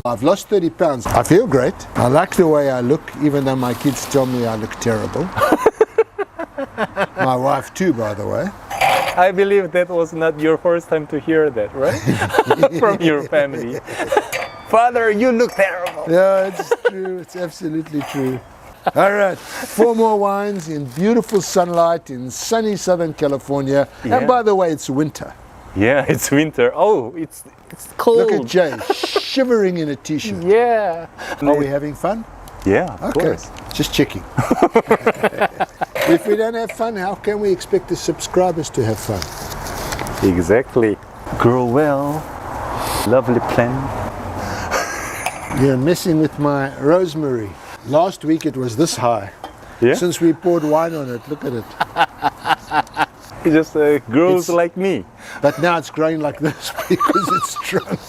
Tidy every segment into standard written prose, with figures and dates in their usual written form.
I've lost 30 pounds. I feel great. I like the way I look, even though my kids tell me I look terrible. My wife too, by the way. I believe that was not your first time to hear that, right? From your family. Father, you look terrible. Yeah, it's true. It's absolutely true. All right, 4 more wines in beautiful sunlight in sunny Southern California. Yeah. And by the way, it's winter. Yeah, it's winter. Oh, it's cold. Look at Jay shivering in a t-shirt. Yeah. Are we having fun? Yeah, of Okay, course. just checking. If we don't have fun, how can we expect the subscribers to have fun? Exactly. Grow well. Lovely plant. You're messing with my rosemary. Last week it was this high. Yeah. Since we poured wine on it, look at it. It just grows like me. But now it's growing like this because it's drunk.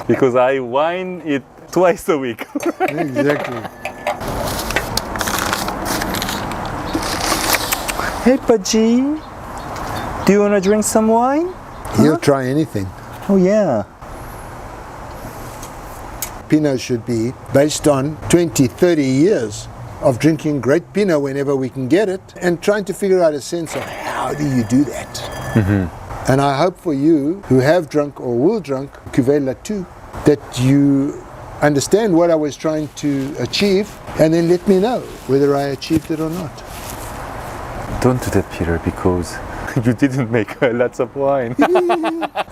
Because I wine it twice a week. Exactly. Hey, Paji. Do you want to drink some wine? He'll try anything. Oh, yeah. Pinot should be based on 20, 30 years of drinking great Pinot whenever we can get it and trying to figure out a sense of how do you do that. Mm-hmm. And I hope for you who have drunk or will drink Cuvée Latour that you understand what I was trying to achieve and then let me know whether I achieved it or not. Don't do that, Peter, because you didn't make lots of wine.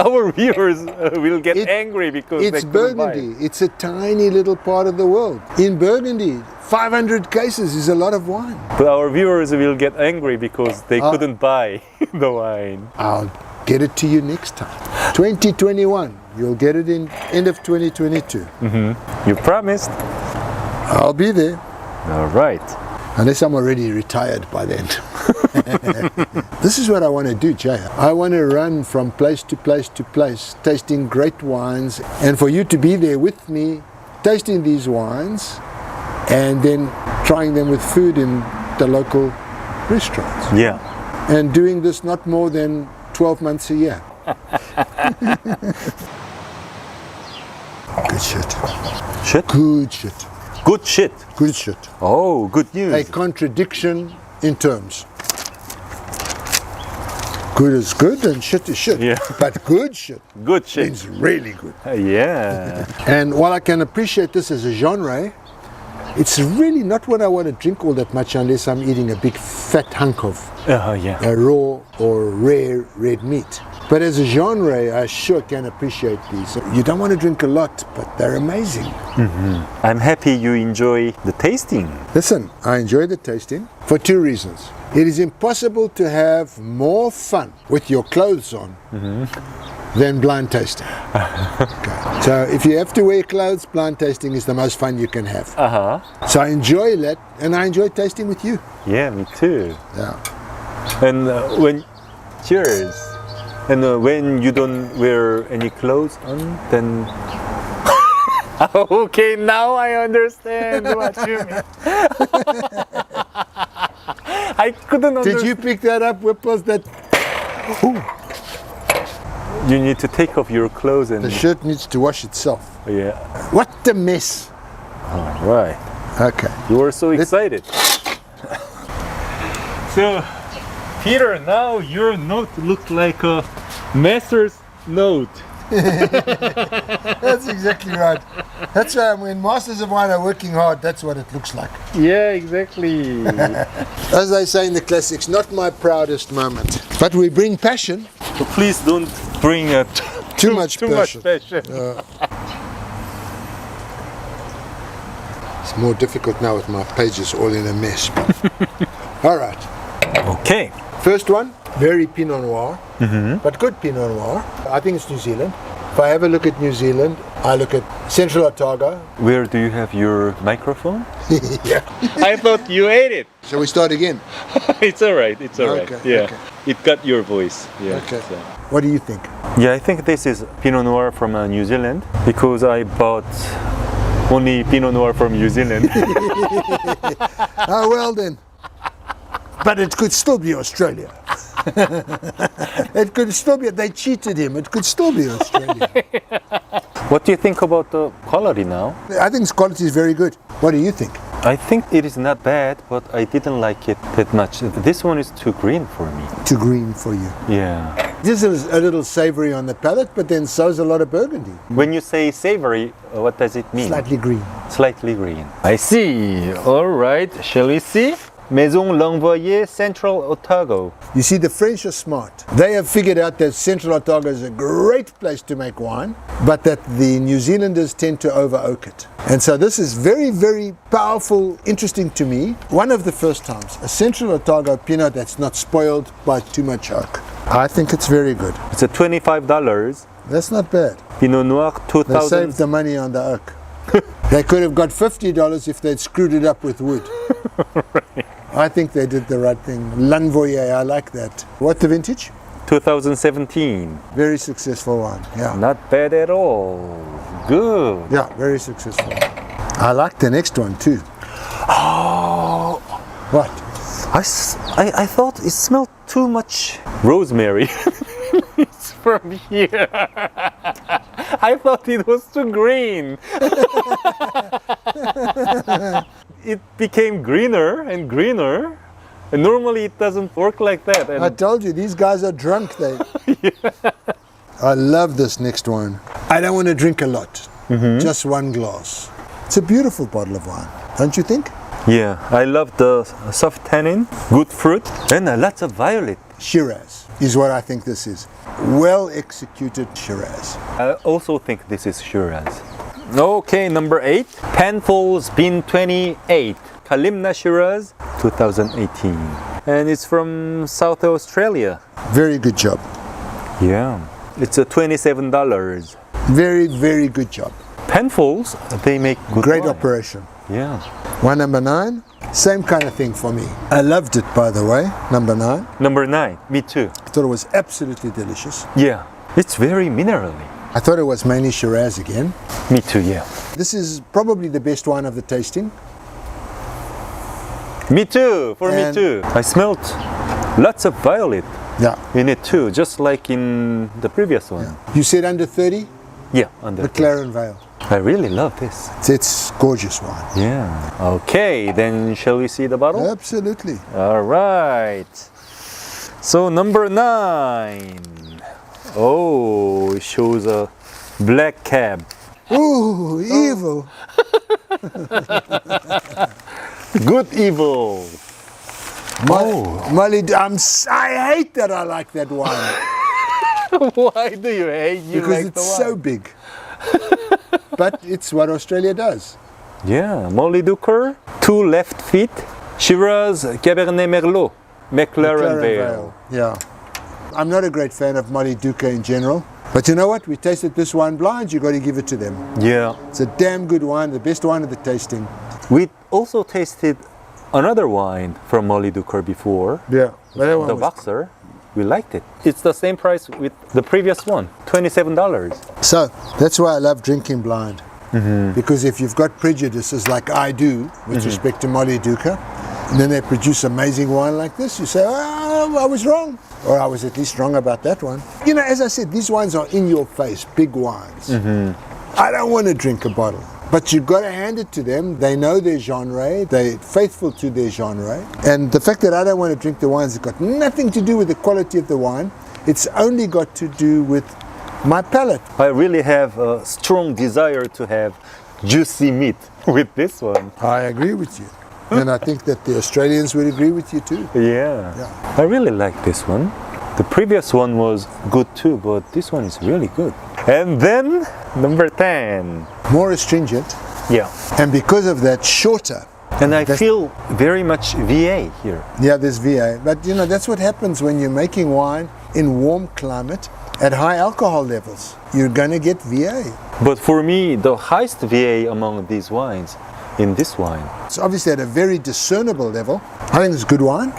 Our viewers will get angry because it's they couldn't buy Burgundy. it. It's a tiny little part of the world. In Burgundy, 500 cases is a lot of wine. But our viewers will get angry because they couldn't buy the wine. I'll get it to you next time. 2021, you'll get it in end of 2022. Mm-hmm. You promised. I'll be there. All right. Unless I'm already retired by then. This is what I want to do, Jay. I want to run from place to place to place, tasting great wines, and for you to be there with me, tasting these wines, and then trying them with food in the local restaurants. Yeah. And doing this not more than 12 months a year. Good shit. Shit? Good shit. Good shit. Good shit. Oh, good news. A contradiction in terms. Good is good and shit is shit. Yeah. But good shit Good shit. means really good. Yeah. And while I can appreciate this as a genre, it's really not what I want to drink all that much unless I'm eating a big fat hunk of Yeah. a raw or rare red meat. But as a genre, I sure can appreciate these. You don't want to drink a lot, but they're amazing. Mm-hmm. I'm happy you enjoy the tasting. Listen, I enjoy the tasting for 2 reasons. It is impossible to have more fun with your clothes on than blind tasting. Okay. So if you have to wear clothes, blind tasting is the most fun you can have. Uh-huh. So I enjoy that, and I enjoy tasting with you. Yeah, me too. Yeah. And cheers. And when you don't wear any clothes on, then... Okay, now I understand what you mean. I couldn't understand. Did you pick that up? What was that? Ooh. You need to take off your clothes and... The shirt needs to wash itself. Yeah. What a mess. All right. Okay. You were so excited. So, Peter, now your note looks like a master's note. That's exactly right. That's why when Masters of Wine are working hard, that's what it looks like. Yeah, exactly. As they say in the classics, not my proudest moment. But we bring passion. So please don't bring Too much passion. passion. It's more difficult now with my pages all in a mess. All right. Okay. First one, very Pinot Noir, but good Pinot Noir. I think it's New Zealand. If I have a look at New Zealand, I look at Central Otago. Where do you have your microphone? Yeah. I thought you ate it. Shall we start again? It's all right. It's all right. Okay, Yeah. okay. It got your voice. Yeah. Okay. So. What do you think? Yeah, I think this is Pinot Noir from New Zealand because I bought only Pinot Noir from New Zealand. Oh, well then. But it could still be Australia. It could still be, they cheated him. It could still be Australia. What do you think about the quality now? I think its quality is very good. What do you think? I think it is not bad, but I didn't like it that much. This one is too green for me. Too green for you. Yeah. This is a little savory on the palate, but then so's a lot of burgundy. When you say savory, what does it mean? Slightly green. Slightly green. I see. All right. Shall we see? Maison L'Envoyé, Central Otago. You see, the French are smart. They have figured out that Central Otago is a great place to make wine, but that the New Zealanders tend to over oak it. And so this is very, very powerful, interesting to me. One of the first times, a Central Otago Pinot that's not spoiled by too much oak. I think it's very good. It's a $25. That's not bad. Pinot Noir They 2000. saved the money on the oak. They could have got $50 if they'd screwed it up with wood. Right. I think they did the right thing. L'Envoyé, I like that. What the vintage? 2017. Very successful one. Yeah. Not bad at all. Good. Yeah, very successful. I like the next one too. Oh, What? I thought it smelled too much rosemary. It's from here. I thought it was too green. It became greener and greener. And normally it doesn't work like that. I And told you, these guys are drunk. I love this next one. I don't want to drink a lot. Just one glass. It's a beautiful bottle of wine, don't you think? yeah, I love the soft tannin, good fruit, and lots of violet. Shiraz is what I think this is. Well executed Shiraz. I also think this is Shiraz. Okay, number 8. Penfolds Bin 28. Kalimna Shiraz 2018. And it's from South Australia. Very good job. Yeah. It's a $27. Very, very good job. Penfolds, they make good Great wine. operation. Yeah. Wine number 9, same kind of thing for me. I loved it, by the way, number 9. Number 9. Me too. I thought it was absolutely delicious. Yeah. It's very minerally. I thought it was mainly Shiraz again. Me too, yeah. This is probably the best wine of the tasting. Me too. For me And- too. I smelled lots of violet Yeah. in it too, just like in the previous one. You said under 30? Yeah, under McLaren Vale. I really love this. It's gorgeous wine. Yeah. Okay, then shall we see the bottle? Absolutely. All right. So number 9. Oh, it shows a black cab. Ooh, evil. Good evil. Molly, I hate that I like that wine Why do you hate you because like it's the so wine? big. But it's what Australia does. Yeah, Molly Duker, 2 left feet, Shiraz Cabernet Merlot, McLaren Vale. Yeah. I'm not a great fan of Molly Duca in general. But you know what? We tasted this wine blind. You got to give it to them. Yeah. It's a damn good wine, the best wine of the tasting. We also tasted another wine from Molly Duker before, Yeah. the Boxer. We liked it. It's the same price with the previous one, $27. So that's why I love drinking blind. Because if you've got prejudices like I do with respect to Molly Duca, and then they produce amazing wine like this, you say, oh, I was wrong. Or I was at least wrong about that one. You know, as I said, these wines are in your face, big wines. I don't want to drink a bottle. But you've got to hand it to them. They know their genre. They're faithful to their genre. And the fact that I don't want to drink the wines has got nothing to do with the quality of the wine. It's only got to do with my palate. I really have a strong desire to have juicy meat with this one. I agree with you. And I think that the Australians would agree with you too. Yeah. Yeah. I really like this one. The previous one was good too, but this one is really good. And then number 10. More astringent. Yeah. And because of that, shorter. And I feel very much VA here. Yeah, there's VA. But you know, that's what happens when you're making wine in warm climate at high alcohol levels. You're going to get VA. But for me, the highest VA among these wines in this wine. It's obviously at a very discernible level. I think it's good wine.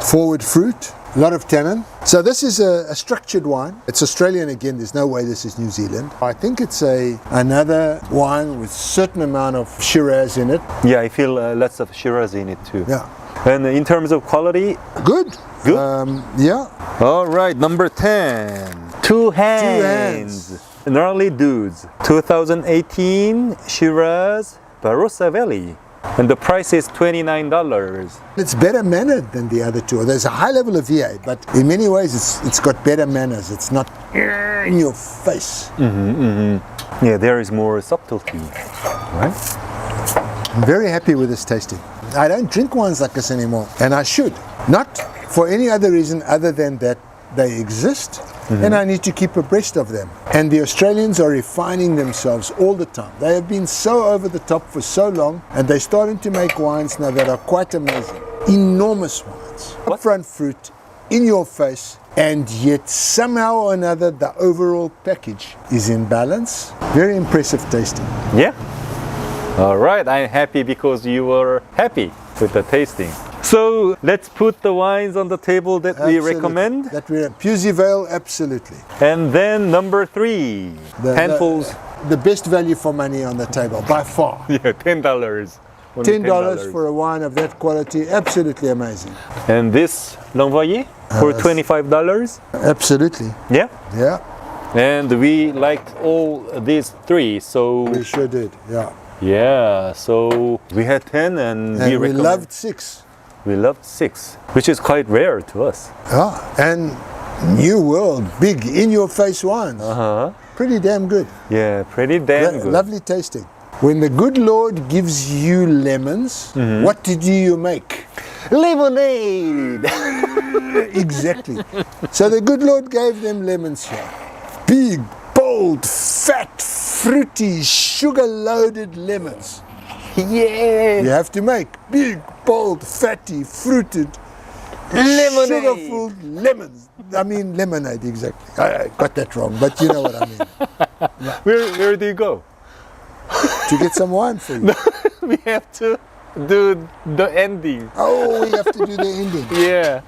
Forward fruit, a lot of tannin. So this is a structured wine. It's Australian again. There's no way this is New Zealand. I think it's another wine with certain amount of Shiraz in it. Yeah, I feel lots of Shiraz in it too. Yeah. And in terms of quality, Good. Good? Yeah. all right, number 10. Two hands. Gnarly Dudes. 2018 Shiraz Barossa Valley. And the price is $29. It's better mannered than the other two. There's a high level of V8, but in many ways it's got better manners. It's not in your face. Yeah, there is more subtlety, right? I'm very happy with this tasting. I don't drink wines like this anymore, and I should. Not for any other reason other than that they exist, and I need to keep abreast of them. And the Australians are refining themselves all the time. They have been so over the top for so long, and they're starting to make wines now that are quite amazing. Enormous wines. Upfront fruit, in your face, and yet somehow or another the overall package is in balance. Very impressive tasting. Yeah. All right, I'm happy because you were happy with the tasting. So let's put the wines on the table that we Absolutely. recommend. That we Pusey Vale, absolutely. And then number 3, handfuls. The best value for money on the table, by far. Yeah, $10. Only $10 for a wine of that quality, absolutely amazing. And this L'Envoyé for $25. Absolutely, Yeah. yeah, And we liked all these 3, so we sure did, yeah. yeah, so we had 10 and And we recommend- loved 6. we loved 6, which is quite rare to us. Yeah, and New World, big, in-your-face wines. Pretty damn good. Yeah, pretty damn good. Lovely tasting. When the good Lord gives you lemons, what do you make? Lemonade. Exactly. So the good Lord gave them lemons here. Big, bold, fat, fruity, sugar-loaded lemons. Yeah. You have to make big, bold, fatty, fruited, Lemonade. sugar-full lemons. I mean lemonade, exactly. I got that wrong, but you know what I mean. Where do you go? To get some wine for you. We have to do the ending. Oh, we have to do the ending. Yeah.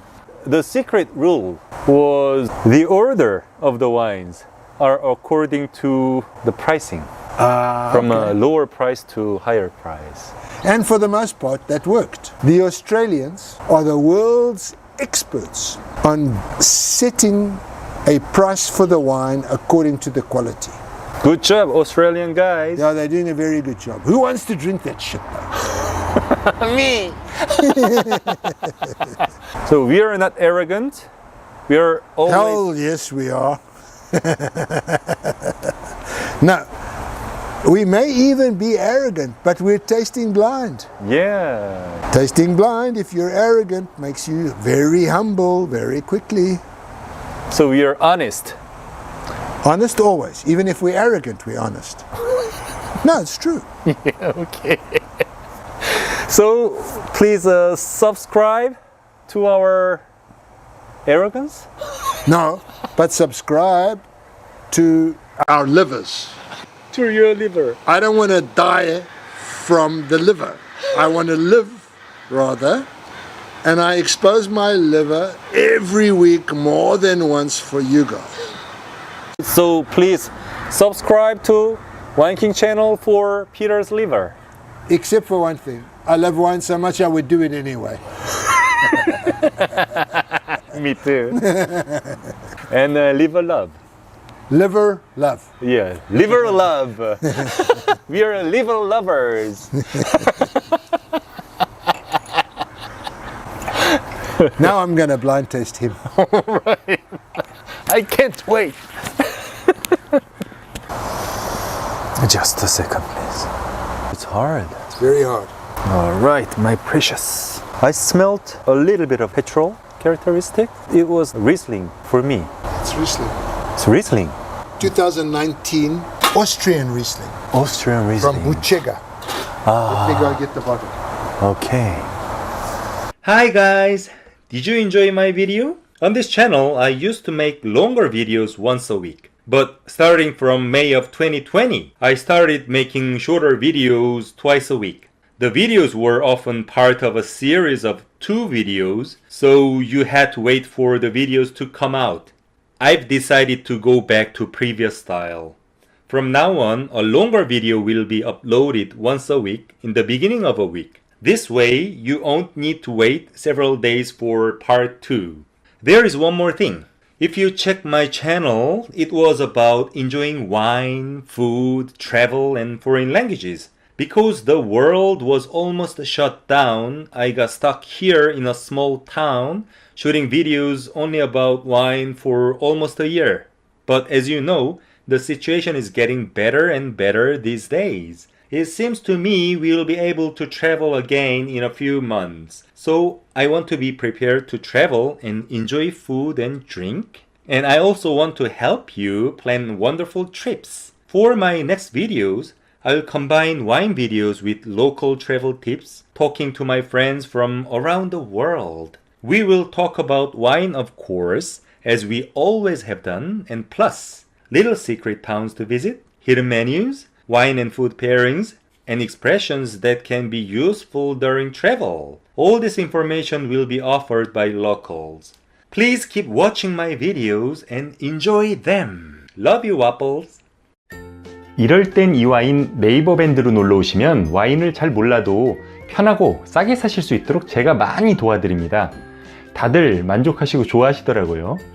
The secret rule was the order of the wines are according to the pricing. From a lower price to higher price. And for the most part, that worked. The Australians are the world's experts on setting a price for the wine according to the quality. Good job, Australian guys. Yeah, they're doing a very good job. Who wants to drink that shit though? Me. So we are not arrogant. We are always. Hell yes, we are. No, we may even be arrogant, but we're tasting blind. Yeah. Tasting blind, if you're arrogant, makes you very humble very quickly. So we are honest. Honest always. Even if we're arrogant, we're honest. No, it's true. Okay. So please subscribe to our arrogance. No, but subscribe to our livers. To your liver. I don't want to die from the liver. I want to live, rather. And I expose my liver every week more than once for you guys. So please subscribe to Wineking channel for Peter's liver. Except for one thing. I love wine so much I would do it anyway. Me too. And liver love. Liver love. Yeah, liver love. We are liver lovers. Now I'm going to blind taste him. Right. I can't wait. Just a second, please. It's hard. It's very hard. All right, my precious. I smelled a little bit of petrol characteristic. It was Riesling for me. It's Riesling. It's Riesling. 2019 Austrian Riesling. Austrian Riesling. From Buchega. Let me go get the bottle. Okay. Hi guys! Did you enjoy my video? On this channel, I used to make longer videos once a week. But starting from May of 2020, I started making shorter videos twice a week. The videos were often part of a series of 2 videos, so you had to wait for the videos to come out. I've decided to go back to previous style. From now on, a longer video will be uploaded once a week in the beginning of a week. This way, you won't need to wait several days for part 2. There is one more thing. If you check my channel, it was about enjoying wine, food, travel, and foreign languages. Because the world was almost shut down, I got stuck here in a small town, shooting videos only about wine for almost a year. But as you know, the situation is getting better and better these days. It seems to me we will be able to travel again in a few months. So I want to be prepared to travel and enjoy food and drink. And I also want to help you plan wonderful trips. For my next videos, I'll combine wine videos with local travel tips, talking to my friends from around the world. We will talk about wine, of course, as we always have done, and plus, little secret towns to visit, hidden menus, wine and food pairings, and expressions that can be useful during travel. All this information will be offered by locals. Please keep watching my videos and enjoy them. Love you, Waffles! 이럴 땐 이 와인 네이버 밴드로 놀러 오시면 와인을 잘 몰라도 편하고 싸게 사실 수 있도록 제가 많이 도와드립니다. 다들 만족하시고 좋아하시더라고요.